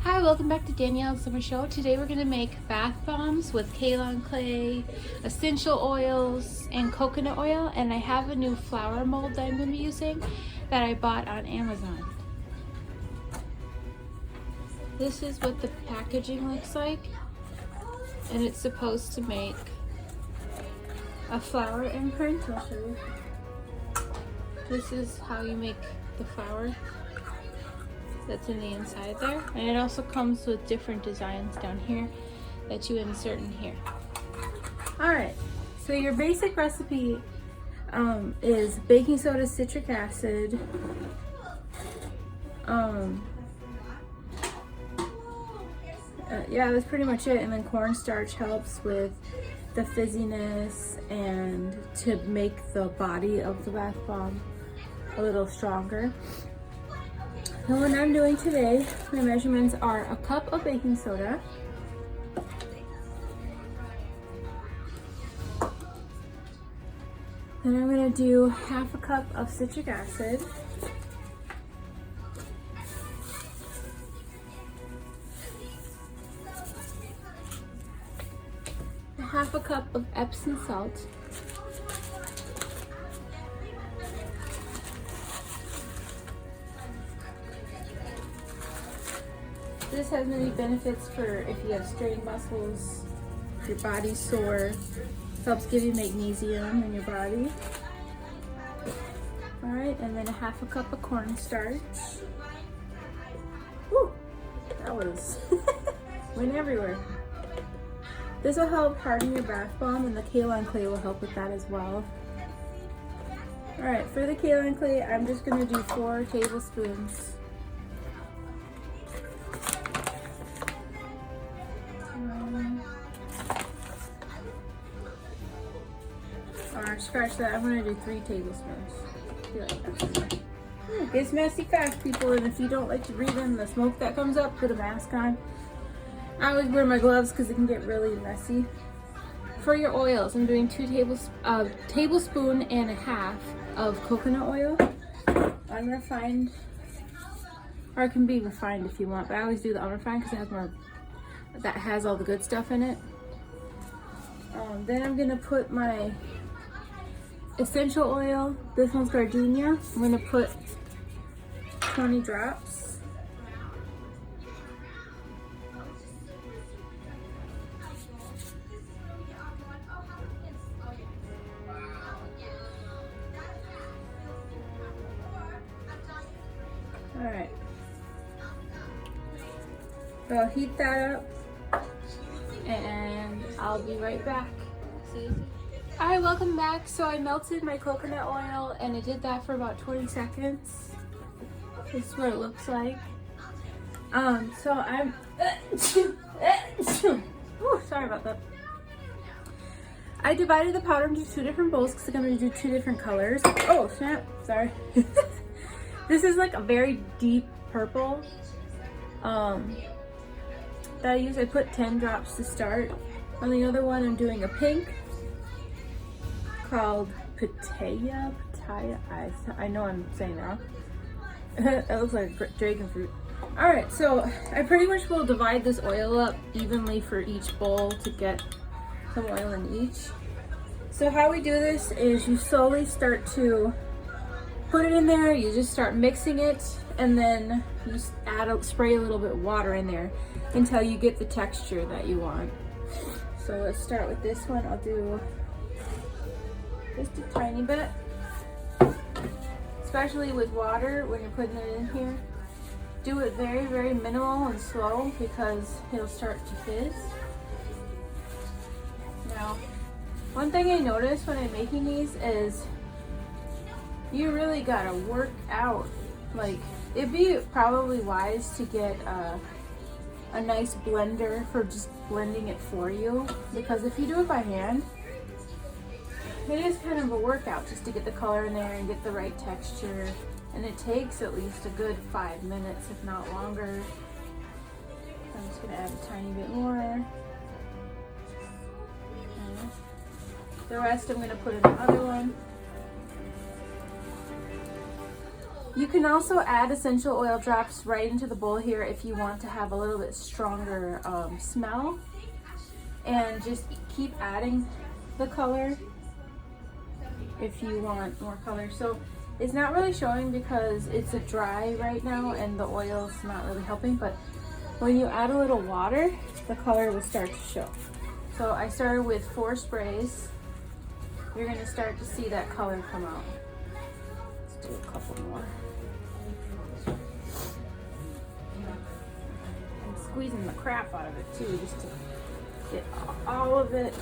Hi, welcome back to Danielle's Summer Show. Today we're going to make bath bombs with kaolin clay, essential oils, and coconut oil. And I have a new flower mold that I'm going to be using that I bought on Amazon. This is what the packaging looks like. And it's supposed to make a flower imprint. I'll show you. This is how you make the flower that's in the inside there, and it also comes with different designs down here that you insert in here. All right, so your basic recipe is baking soda, citric acid, yeah, that's pretty much it. And then cornstarch helps with the fizziness and to make the body of the bath bomb a little stronger. And what I'm doing today, my measurements are a cup of baking soda, then I'm going to do half a cup of citric acid, half a cup of Epsom salt, this has many benefits for if you have strained muscles, if your body's sore, helps give you magnesium in your body. All right, and then a half a cup of cornstarch. Woo, that was went everywhere. This will help harden your bath bomb, and the kaolin clay will help with that as well. All right, for the kaolin clay, I'm just gonna do 4 tablespoons. Or scratch that, I'm gonna do 3 tablespoons. It gets messy fast, people, and if you don't like to breathe in the smoke that comes up, put a mask on. I always wear my gloves because it can get really messy. For your oils, I'm doing 2 tablespoon and a half of coconut oil, unrefined, or it can be refined if you want, but I always do the unrefined because it has more, that has all the good stuff in it. Then I'm gonna put my essential oil. This one's gardenia. I'm gonna put 20 drops. All right. So I'll heat that up and I'll be right back. See you. All right, welcome back. So I melted my coconut oil and I did that for about 20 seconds. This is what it looks like. So I'm, ooh, sorry about that. I divided the powder into 2 different bowls because I'm going to do 2 different colors. Oh, snap, sorry. This is like a very deep purple that I use. I put 10 drops to start. On the other one, I'm doing a pink called Pitaya. I know I'm saying that wrong. That looks like dragon fruit. All right, so I pretty much will divide this oil up evenly for each bowl to get some oil in each. So how we do this is you slowly start to put it in there, you just start mixing it, and then you spray a little bit of water in there until you get the texture that you want. So let's start with this one. I'll do just a tiny bit, especially with water when you're putting it in here. Do it very, very minimal and slow because it'll start to fizz. Now, one thing I noticed when I'm making these is you really gotta work out. Like, it'd be probably wise to get a nice blender for just blending it for you, because if you do it by hand, it is kind of a workout just to get the color in there and get the right texture, and it takes at least a good 5 minutes, if not longer. I'm just gonna add a tiny bit more. And the rest I'm gonna put in the other one. You can also add essential oil drops right into the bowl here if you want to have a little bit stronger smell. And just keep adding the color if you want more color. So it's not really showing because it's a dry right now and the oil's not really helping, but when you add a little water, the color will start to show. So I started with 4 sprays. You're gonna start to see that color come out. Let's do a couple more. I'm squeezing the crap out of it too, just to get all of it.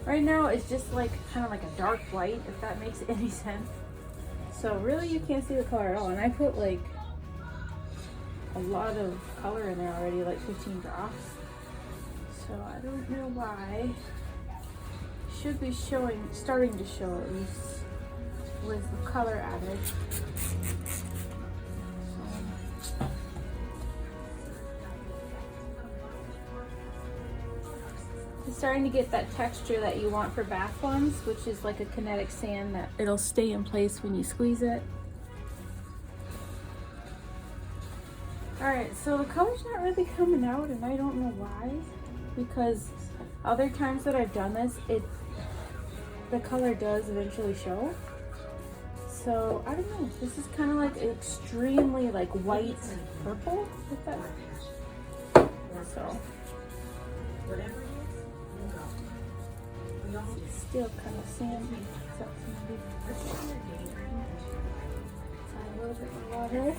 Right now it's just like kind of like a dark white, if that makes any sense. So really you can't see the color at all. And I put like a lot of color in there already, like 15 drops. So I don't know why. Should be showing, starting to show at least with the color added. It's starting to get that texture that you want for bath bombs, which is like a kinetic sand that it'll stay in place when you squeeze it. Alright, so the color's not really coming out and I don't know why, because other times that I've done this, the color does eventually show. So I don't know, this is kind of like extremely like white purple with that. So still kind of sandy. Add a little bit of water.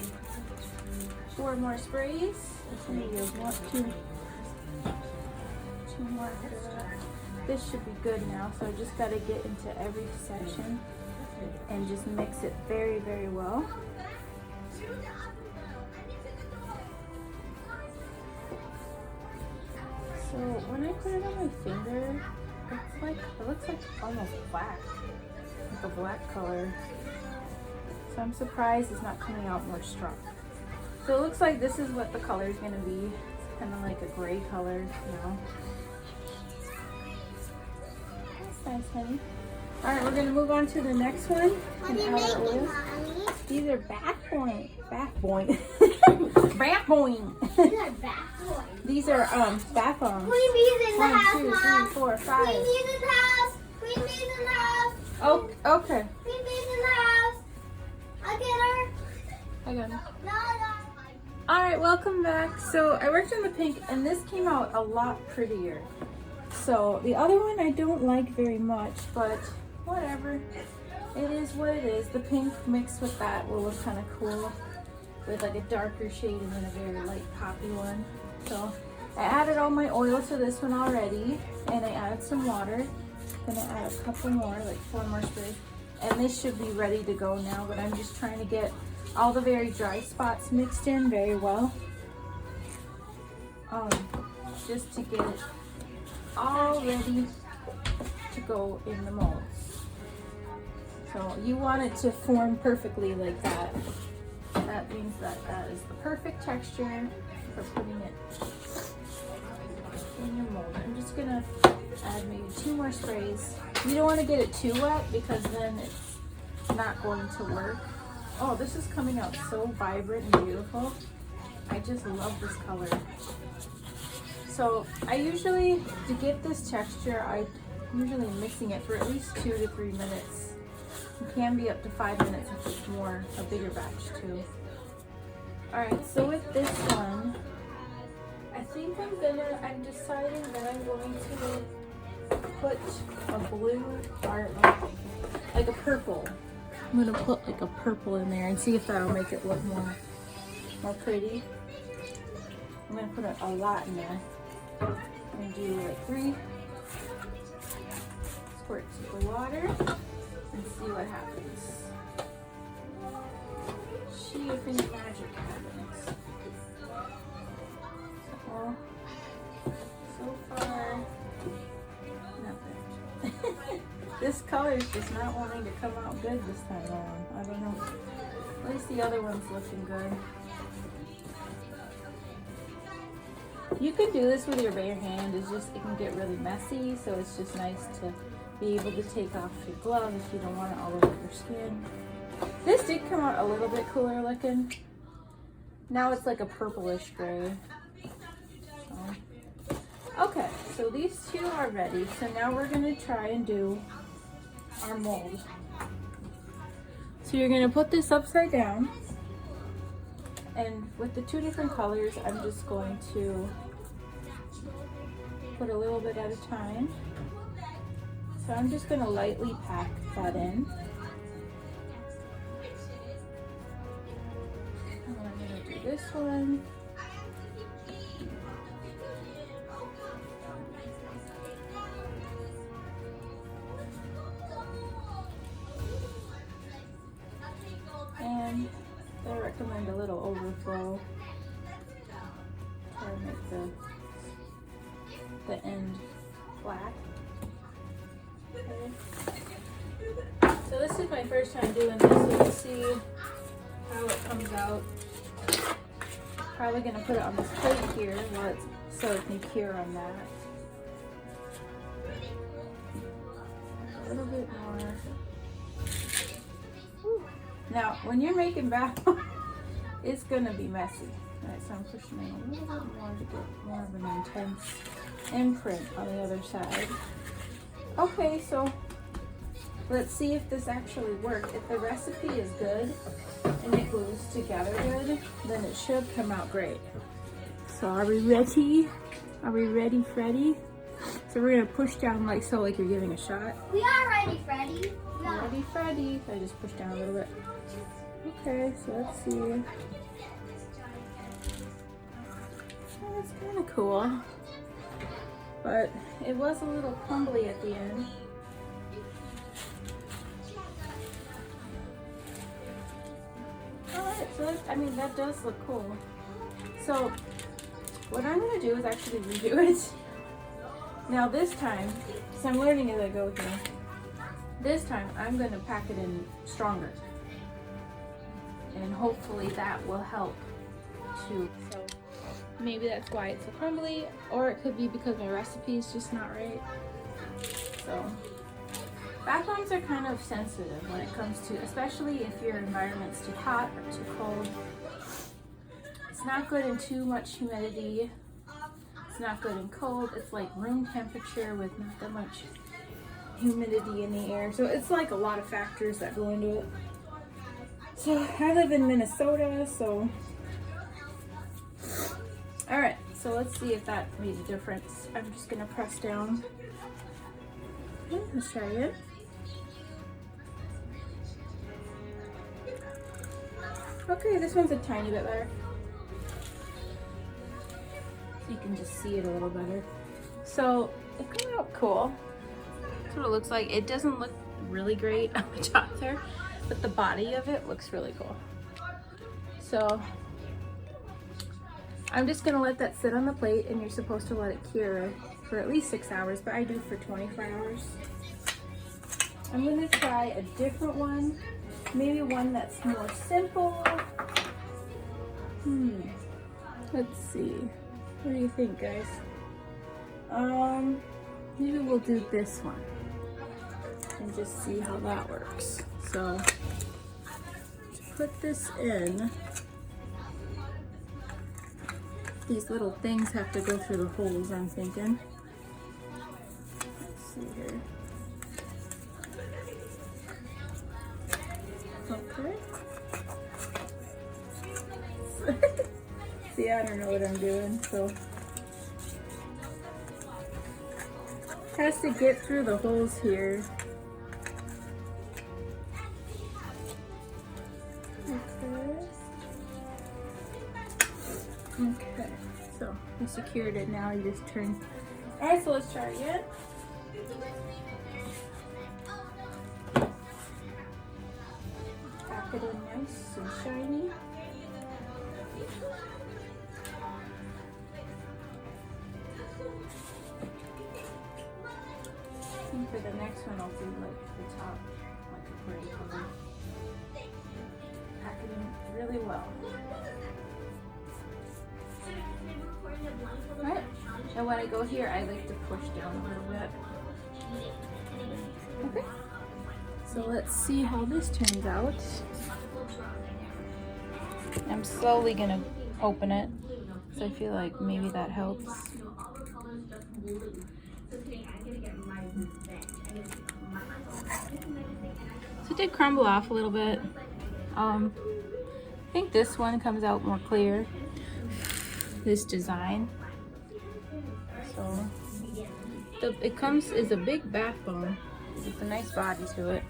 4 more sprays. If you want to. 2 more after that. This should be good now, so I just got to get into every section and just mix it very, very well. So when I put it on my finger, it looks like almost black, like a black color. So I'm surprised it's not coming out more strong. So it looks like this is what the color is going to be. It's kind of like a gray color, you know. That's nice, honey. All right, we're going to move on to the next one. What are you making, Mommy? These are bath point. Bath point. Bath point. These are bath boys. These are bath bombs. Queen Bee's in the 1, house, 2, Mom. 3, 4, 5. Queen Bee's in the house. Queen Bee's in the house. Oh, okay. Queen Bee's in the house. I'll get her. I got it. No. All right, welcome back. So I worked on the pink and this came out a lot prettier. So the other one I don't like very much, but whatever. It is what it is. The pink mixed with that will look kind of cool with like a darker shade and then a very light poppy one. So I added all my oil to this one already and I added some water. Gonna add a couple more, like 4 more sprays. And this should be ready to go now, but I'm just trying to get all the very dry spots mixed in very well. Just to get it all ready to go in the molds. So you want it to form perfectly like that. That means that that is the perfect texture for putting it in your mold. I'm just gonna add maybe 2 more sprays. You don't want to get it too wet because then it's not going to work. Oh, this is coming out so vibrant and beautiful. I just love this color. So I usually, to get this texture, I'm usually mixing it for at least 2 to 3 minutes. It can be up to 5 minutes if it's more, a bigger batch too. Alright, so with this one, I think I'm deciding that I'm going to put a blue or like a purple. I'm gonna put like a purple in there and see if that'll make it look more pretty. I'm gonna put a lot in there. I'm gonna do like 3 squirts of the water and see what happens. See if any magic happens. So far, nothing. This color is just not wanting to come out good this time around. I don't know. At least the other one's looking good. You can do this with your bare hand. It's just, it can get really messy, so it's just nice to be able to take off your glove if you don't want it all over your skin. This did come out a little bit cooler looking. Now it's like a purplish gray. So. Okay, so these two are ready. So now we're gonna try and do our mold. So you're gonna put this upside down, and with the two different colors, I'm just going to put a little bit at a time. So I'm just gonna lightly pack that in. And I'm gonna do this one. And I recommend a little overflow. Try to make the end flat. Okay. So this is my first time doing this, so we'll see how it comes out. Probably gonna put it on this plate here so it can cure on that. A little bit more. Now, when you're making bath, it's gonna be messy. Alright, so I'm pushing in a little bit more to get more of an intense imprint on the other side. Okay, so let's see if this actually works. If the recipe is good and it glues together good, then it should come out great. So are we ready? Are we ready, Freddy? So we're gonna push down like so, like you're giving a shot. We are ready, Freddy. Yeah. Ready, Freddy. I just pushed down a little bit. Okay, so let's see. Oh, that's kind of cool, but it was a little crumbly at the end. Alright, so I mean, that does look cool. So what I'm gonna do is actually redo it. Now this time, so I'm learning as I go here. This time I'm gonna pack it in stronger. And hopefully that will help too. So maybe that's why it's so crumbly, or it could be because my recipe is just not right. So bath bombs are kind of sensitive when it comes to, especially if your environment's too hot or too cold. It's not good in too much humidity. It's not good in cold. It's like room temperature with not that much humidity in the air. So it's like a lot of factors that go into it. So I live in Minnesota, so all right, so let's see if that made a difference. I'm just gonna press down. Okay, let's try it. Okay, this one's a tiny bit better. So you can just see it a little better. So it came out cool. That's what it looks like. It doesn't look really great on the top there, but the body of it looks really cool. So I'm just gonna let that sit on the plate, and you're supposed to let it cure for at least 6 hours, but I do for 24 hours. I'm gonna try a different one, maybe one that's more simple. Let's see. What do you think, guys? Maybe we'll do this one and just see how that works. So to put this in, these little things have to go through the holes, I'm thinking. Let's see here. Okay. See, I don't know what I'm doing, so. Has to get through the holes here. Okay, so we secured it. Now you just turn. All right, so let's try again. Pack it in nice and shiny. I think for the next one I'll do like the top, like a gray color. Pack it in really well. Right, and when I go here, I like to push down a little bit. Okay, So let's see how this turns out. I'm slowly gonna open it, so I feel like maybe that helps. So it did crumble off a little bit. I think this one comes out more clear, this design. So it comes as a big bath bomb with a nice body to it.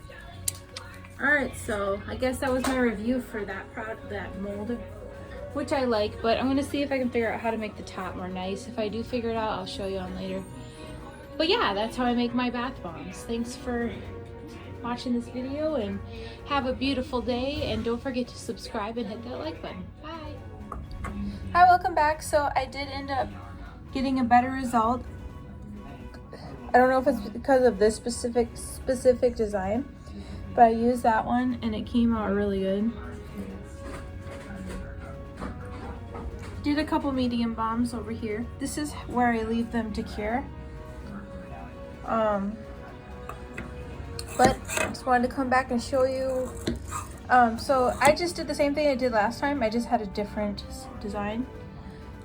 Alright, so I guess that was my review for that product, that mold, which I like, but I'm gonna see if I can figure out how to make the top more nice. If I do figure it out, I'll show you on later. But yeah, that's how I make my bath bombs. Thanks for watching this video and have a beautiful day, and don't forget to subscribe and hit that like button. Bye. Hi, welcome back. So I did end up getting a better result. I don't know if it's because of this specific design, but I used that one and it came out really good. Did a couple medium bombs over here. This is where I leave them to cure. But I just wanted to come back and show you. So I just did the same thing I did last time. I just had a different design.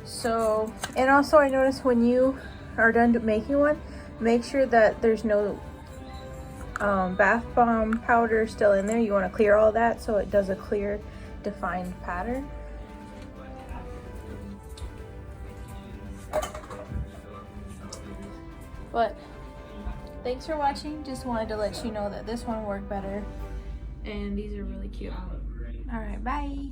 So, and also I noticed when you are done making one, make sure that there's no bath bomb powder still in there. You want to clear all that so it does a clear, defined pattern. But thanks for watching. Just wanted to let you know that this one worked better, and these are really cute. All right, bye.